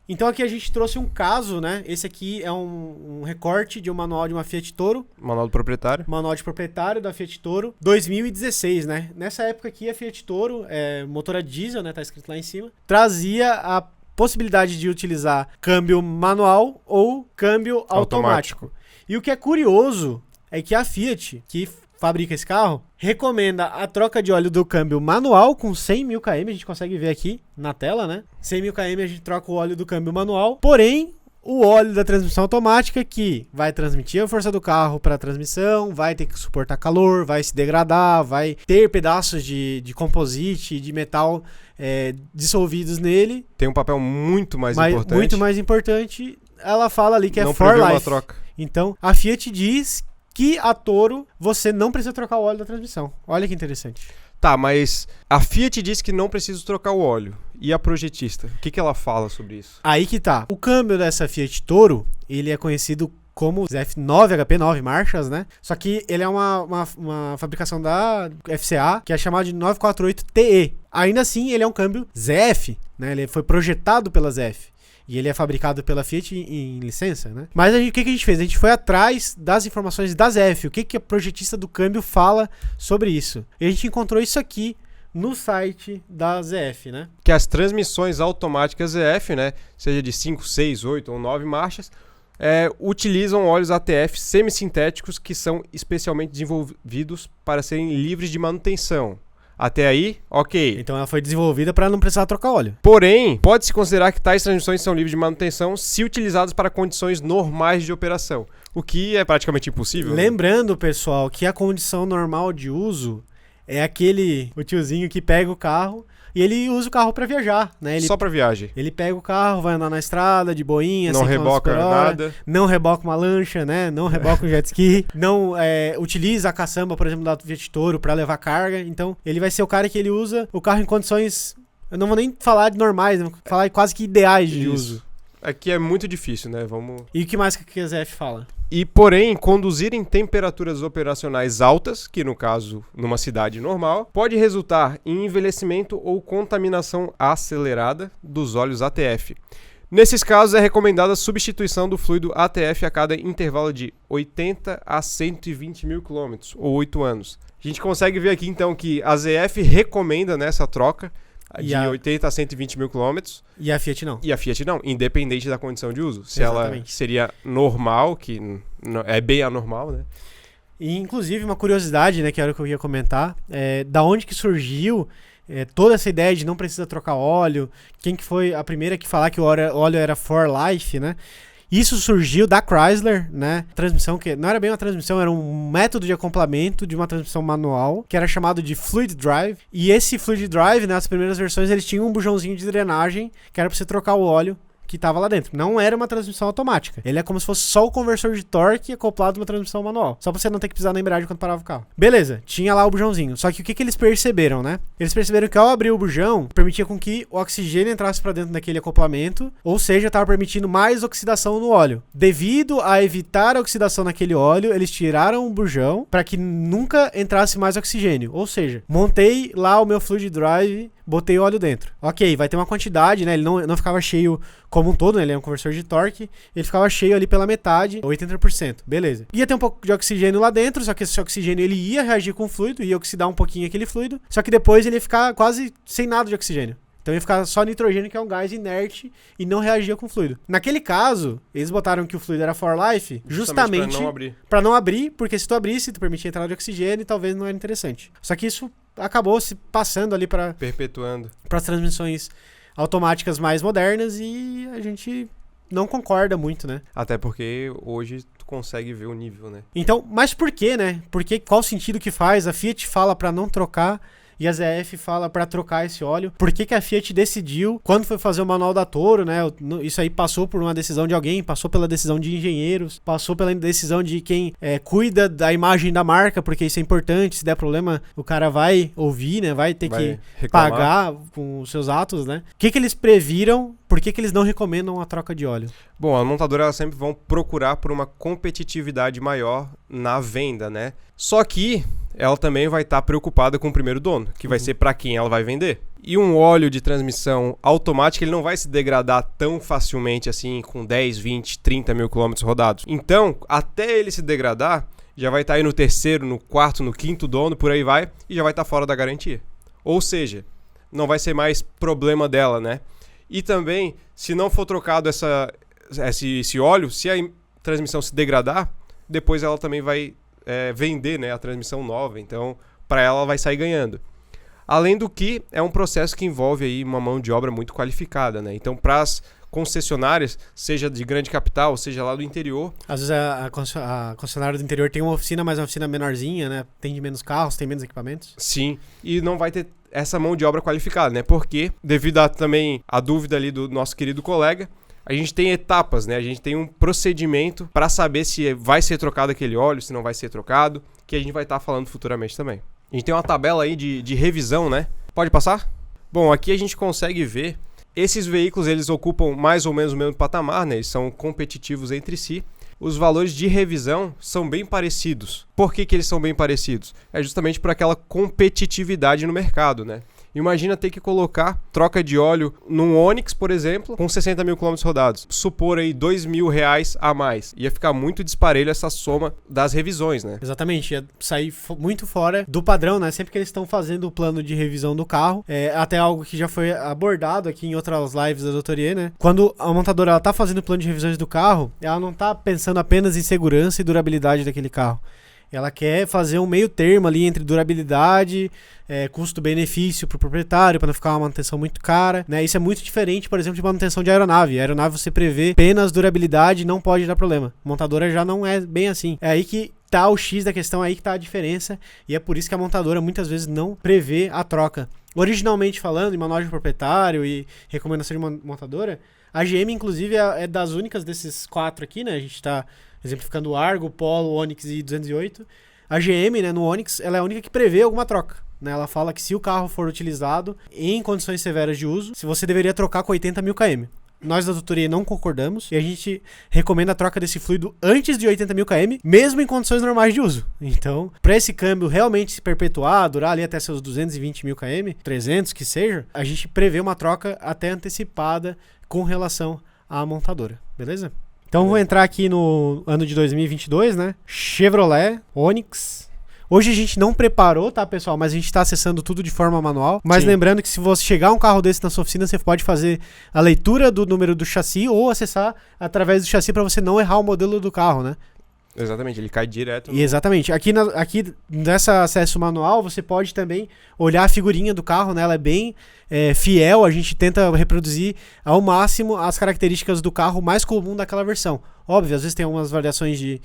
Então aqui a gente trouxe um caso, né? Esse aqui é um recorte de um manual de uma Fiat Toro. Manual do proprietário. Manual de proprietário da Fiat Toro, 2016, né? Nessa época aqui a Fiat Toro, motor a diesel, né? Tá escrito lá em cima, trazia a possibilidade de utilizar câmbio manual ou câmbio automático. E o que é curioso é que a Fiat, que fabrica esse carro, recomenda a troca de óleo do câmbio manual com 100 mil km, a gente consegue ver aqui na tela, né? 100 mil km a gente troca o óleo do câmbio manual, porém, o óleo da transmissão automática que vai transmitir a força do carro para a transmissão, vai ter que suportar calor, vai se degradar, vai ter pedaços de composite e de metal dissolvidos nele. Tem um papel muito mais importante. Muito mais importante, ela fala ali que não é for life. Uma troca. Então, a Fiat diz que a Toro, você não precisa trocar o óleo da transmissão. Olha que interessante. Tá, mas a Fiat diz que não precisa trocar o óleo. E a projetista? O que ela fala sobre isso? Aí que tá. O câmbio dessa Fiat Toro, ele é conhecido como ZF9, HP9 marchas, né? Só que ele é uma fabricação da FCA, que é chamada de 948TE. Ainda assim, ele é um câmbio ZF, né? Ele foi projetado pela ZF. E ele é fabricado pela Fiat em licença, né? Mas o que a gente fez? A gente foi atrás das informações da ZF. O que a projetista do câmbio fala sobre isso? E a gente encontrou isso aqui no site da ZF, né? Que as transmissões automáticas ZF, né? Seja de 5, 6, 8 ou 9 marchas, utilizam óleos ATF semissintéticos que são especialmente desenvolvidos para serem livres de manutenção. Até aí, ok. Então ela foi desenvolvida para não precisar trocar óleo. Porém, pode-se considerar que tais transmissões são livres de manutenção se utilizadas para condições normais de operação, o que é praticamente impossível. Lembrando, pessoal, que a condição normal de uso é o tiozinho que pega o carro e ele usa o carro para viajar, né? Só para viagem. Ele pega o carro, vai andar na estrada de boinha, não reboca nada, não reboca uma lancha, né? Não reboca um jet ski, não utiliza a caçamba, por exemplo, da Fiat Toro para levar carga. Então, ele vai ser o cara que ele usa o carro em condições, eu não vou nem falar de normais, vou falar quase que ideais de uso. Aqui é muito difícil, né? E o que mais que a ZF fala? E, porém, conduzir em temperaturas operacionais altas, que no caso, numa cidade normal, pode resultar em envelhecimento ou contaminação acelerada dos óleos ATF. Nesses casos, é recomendada a substituição do fluido ATF a cada intervalo de 80 a 120 mil quilômetros, ou 8 anos. A gente consegue ver aqui, então, que a ZF recomenda nessa troca de 80 a 120 mil quilômetros. E a Fiat não. E a Fiat não, independente da condição de uso. Se ela seria normal, que é bem anormal, né? E, inclusive, uma curiosidade, né, que era o que eu ia comentar, da onde que surgiu toda essa ideia de não precisa trocar óleo, quem que foi a primeira que falar que o óleo era for life, né? Isso surgiu da Chrysler, né? Transmissão que não era bem uma transmissão, era um método de acoplamento de uma transmissão manual, que era chamado de Fluid Drive. E esse Fluid Drive, nas primeiras versões, eles tinham um bujãozinho de drenagem, que era pra você trocar o óleo que estava lá dentro. Não era uma transmissão automática. Ele é como se fosse só o conversor de torque acoplado a uma transmissão manual. Só pra você não ter que pisar na embreagem quando parava o carro. Beleza, tinha lá o bujãozinho. Só que o que eles perceberam, né? Eles perceberam que ao abrir o bujão, permitia com que o oxigênio entrasse pra dentro daquele acoplamento, ou seja, estava permitindo mais oxidação no óleo. Devido a evitar a oxidação naquele óleo, eles tiraram o bujão para que nunca entrasse mais oxigênio. Ou seja, montei lá o meu Fluid Drive, botei óleo dentro. Ok, vai ter uma quantidade, né? Ele não ficava cheio como um todo, né? Ele é um conversor de torque. Ele ficava cheio ali pela metade, 80%. Beleza. Ia ter um pouco de oxigênio lá dentro, só que esse oxigênio ele ia reagir com o fluido, ia oxidar um pouquinho aquele fluido, só que depois ele ia ficar quase sem nada de oxigênio. Então ia ficar só nitrogênio, que é um gás inerte, e não reagia com o fluido. Naquele caso, eles botaram que o fluido era for life, justamente para não abrir, porque se tu abrisse, tu permitia entrada de oxigênio e talvez não era interessante. Só que isso acabou se passando ali para perpetuando para as transmissões automáticas mais modernas e a gente não concorda muito, né? Até porque hoje tu consegue ver o nível, né? Então, mas por quê, né? Porque qual sentido que faz? A Fiat fala para não trocar e a ZF fala para trocar esse óleo. Por que a Fiat decidiu, quando foi fazer o manual da Toro, né? Isso aí passou por uma decisão de alguém, passou pela decisão de engenheiros, passou pela decisão de quem cuida da imagem da marca, porque isso é importante. Se der problema, o cara vai ouvir, né? Vai ter que reclamar, pagar com os seus atos, né? O que eles previram? Por que eles não recomendam a troca de óleo? Bom, as montadoras elas sempre vão procurar por uma competitividade maior na venda, né? Só que ela também vai estar preocupada com o primeiro dono, que vai ser para quem ela vai vender. E um óleo de transmissão automática, ele não vai se degradar tão facilmente assim, com 10, 20, 30 mil quilômetros rodados. Então, até ele se degradar, já vai estar aí no terceiro, no quarto, no quinto dono, por aí vai, e já vai estar fora da garantia. Ou seja, não vai ser mais problema dela, né? E também, se não for trocado esse óleo, se a transmissão se degradar, depois ela também vai vender, né, a transmissão nova. Então, para ela vai sair ganhando. Além do que, é um processo que envolve aí uma mão de obra muito qualificada, né? Então, para as concessionárias, seja de grande capital, seja lá do interior... Às vezes a concessionária do interior tem uma oficina, mas uma oficina menorzinha, né? Tem de menos carros, tem menos equipamentos. Sim, e não vai ter essa mão de obra qualificada, né? Porque, devido também à dúvida ali do nosso querido colega, a gente tem etapas, né? A gente tem um procedimento para saber se vai ser trocado aquele óleo, se não vai ser trocado, que a gente vai estar falando futuramente também. A gente tem uma tabela aí de revisão, né? Pode passar? Bom, aqui a gente consegue ver, esses veículos eles ocupam mais ou menos o mesmo patamar, né? Eles são competitivos entre si. Os valores de revisão são bem parecidos. Por que eles são bem parecidos? É justamente por aquela competitividade no mercado, né? Imagina ter que colocar troca de óleo num Onix, por exemplo, com 60 mil quilômetros rodados. Supor aí R$2.000 a mais. Ia ficar muito disparelho essa soma das revisões, né? Exatamente, ia sair muito fora do padrão, né? Sempre que eles estão fazendo o plano de revisão do carro, até algo que já foi abordado aqui em outras lives da Doutorie, né? Quando a montadora ela tá fazendo o plano de revisões do carro, ela não tá pensando apenas em segurança e durabilidade daquele carro. Ela quer fazer um meio termo ali entre durabilidade, custo-benefício para o proprietário, para não ficar uma manutenção muito cara, né? Isso é muito diferente, por exemplo, de manutenção de aeronave. A aeronave você prevê apenas durabilidade, não pode dar problema. A montadora já não é bem assim. É aí que tá o X da questão, é aí que tá a diferença, e é por isso que a montadora muitas vezes não prevê a troca. Originalmente falando, em manual de proprietário e recomendação de montadora, a GM, inclusive, é das únicas desses 4 aqui, né? A gente tá exemplificando o Argo, o Polo, o Onix e 208. A GM, né, no Onix, ela é a única que prevê alguma troca, né? Ela fala que se o carro for utilizado em condições severas de uso, se você deveria trocar com 80 mil km. Nós da Doutorie não concordamos e a gente recomenda a troca desse fluido antes de 80 mil km, mesmo em condições normais de uso. Então, para esse câmbio realmente se perpetuar, durar ali até seus 220 mil km, 300 que seja, a gente prevê uma troca até antecipada com relação à montadora, beleza? Então vou entrar aqui no ano de 2022, né? Chevrolet, Onix. Hoje a gente não preparou, tá, pessoal? Mas a gente tá acessando tudo de forma manual. Mas sim, lembrando que se você chegar um carro desse na sua oficina, você pode fazer a leitura do número do chassi ou acessar através do chassi para você não errar o modelo do carro, né? Exatamente, ele cai direto. E exatamente. Aqui nessa acesso manual, você pode também olhar a figurinha do carro, né? Ela é bem fiel, a gente tenta reproduzir ao máximo as características do carro mais comum daquela versão. Óbvio, às vezes tem algumas variações de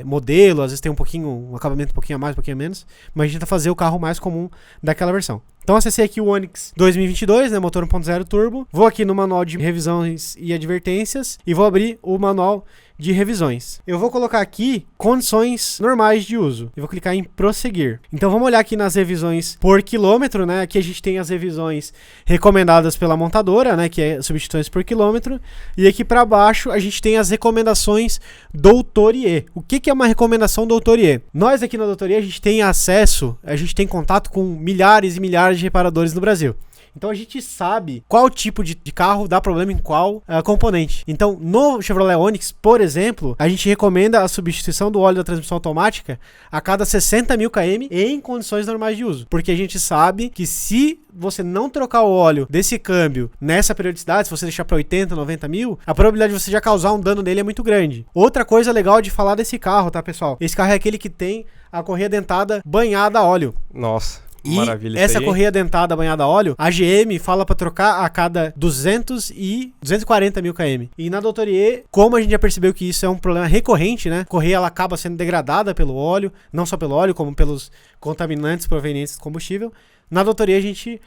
modelo, às vezes tem um acabamento um pouquinho a mais, um pouquinho a menos, mas a gente tenta fazer o carro mais comum daquela versão. Então acessei aqui o Onix 2022, né, motor 1.0 turbo. Vou aqui no manual de revisões e advertências e vou abrir o manual de revisões. Eu vou colocar aqui condições normais de uso. Eu vou clicar em prosseguir. Então vamos olhar aqui nas revisões por quilômetro, né? Aqui a gente tem as revisões recomendadas pela montadora, né? Que é substituições por quilômetro. E aqui para baixo a gente tem as recomendações Doutorie. O que é uma recomendação Doutorie? Nós aqui na Doutorie a gente tem acesso, a gente tem contato com milhares e milhares de reparadores no Brasil. Então a gente sabe qual tipo de carro dá problema em qual componente. Então no Chevrolet Onix, por exemplo, a gente recomenda a substituição do óleo da transmissão automática a cada 60 mil km em condições normais de uso. Porque a gente sabe que se você não trocar o óleo desse câmbio nessa periodicidade, se você deixar para 80, 90 mil, a probabilidade de você já causar um dano nele é muito grande. Outra coisa legal de falar desse carro, tá, pessoal? Esse carro é aquele que tem a correia dentada banhada a óleo. Nossa. E maravilha, essa correia dentada banhada a óleo, a GM fala para trocar a cada 200 e 240 mil km. E na Doutorie, como a gente já percebeu que isso é um problema recorrente, né? A correia ela acaba sendo degradada pelo óleo, não só pelo óleo, como pelos contaminantes provenientes do combustível. Na Doutorie a gente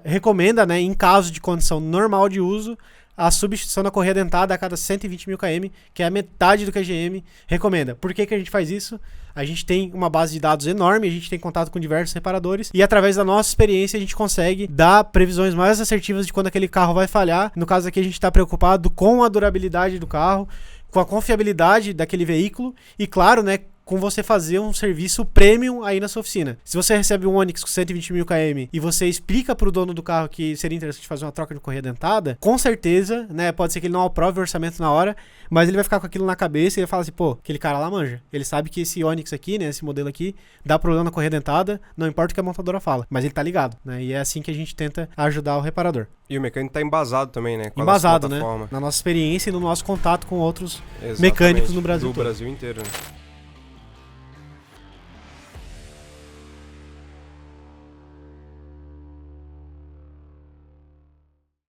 recomenda, né, em caso de condição normal de uso, a substituição da correia dentada a cada 120 mil km, que é a metade do que a GM recomenda. Por que a gente faz isso? A gente tem uma base de dados enorme, a gente tem contato com diversos reparadores e através da nossa experiência a gente consegue dar previsões mais assertivas de quando aquele carro vai falhar. No caso aqui a gente está preocupado com a durabilidade do carro, com a confiabilidade daquele veículo e, claro, né, com você fazer um serviço premium aí na sua oficina. Se você recebe um Onix com 120 mil km e você explica pro dono do carro que seria interessante fazer uma troca de correia dentada, com certeza, né, pode ser que ele não aprove o orçamento na hora, mas ele vai ficar com aquilo na cabeça e vai falar assim, pô, aquele cara lá manja. Ele sabe que esse Onix aqui, né, esse modelo aqui, dá problema na correia dentada, não importa o que a montadora fala, mas ele tá ligado, né, e é assim que a gente tenta ajudar o reparador. E o mecânico tá embasado também, né? Com embasado, né? Na nossa experiência e no nosso contato com outros Exatamente, mecânicos no Brasil do todo. Brasil inteiro, né?